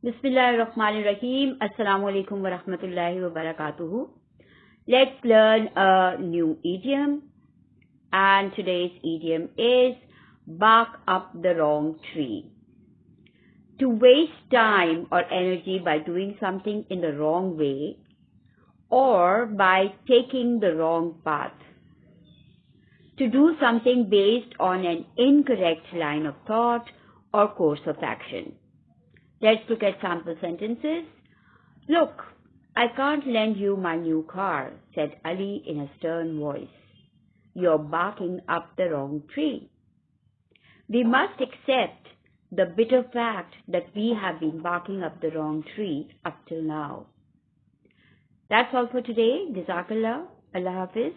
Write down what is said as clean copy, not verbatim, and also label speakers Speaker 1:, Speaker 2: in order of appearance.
Speaker 1: Bismillahirrahmanirrahim. Assalamu alaikum wa rahmatullahi wa barakatuhu. Let's learn a new idiom. And today's idiom is bark up the wrong tree. To waste time or energy by doing something in the wrong way or by taking the wrong path. To do something based on an incorrect line of thought or course of action. Let's look at sample sentences. Look, I can't lend you my new car, said Ali in a stern voice. You're barking up the wrong tree. We must accept the bitter fact that we have been barking up the wrong tree up till now. That's all for today. Jazakallah. Allah Hafiz.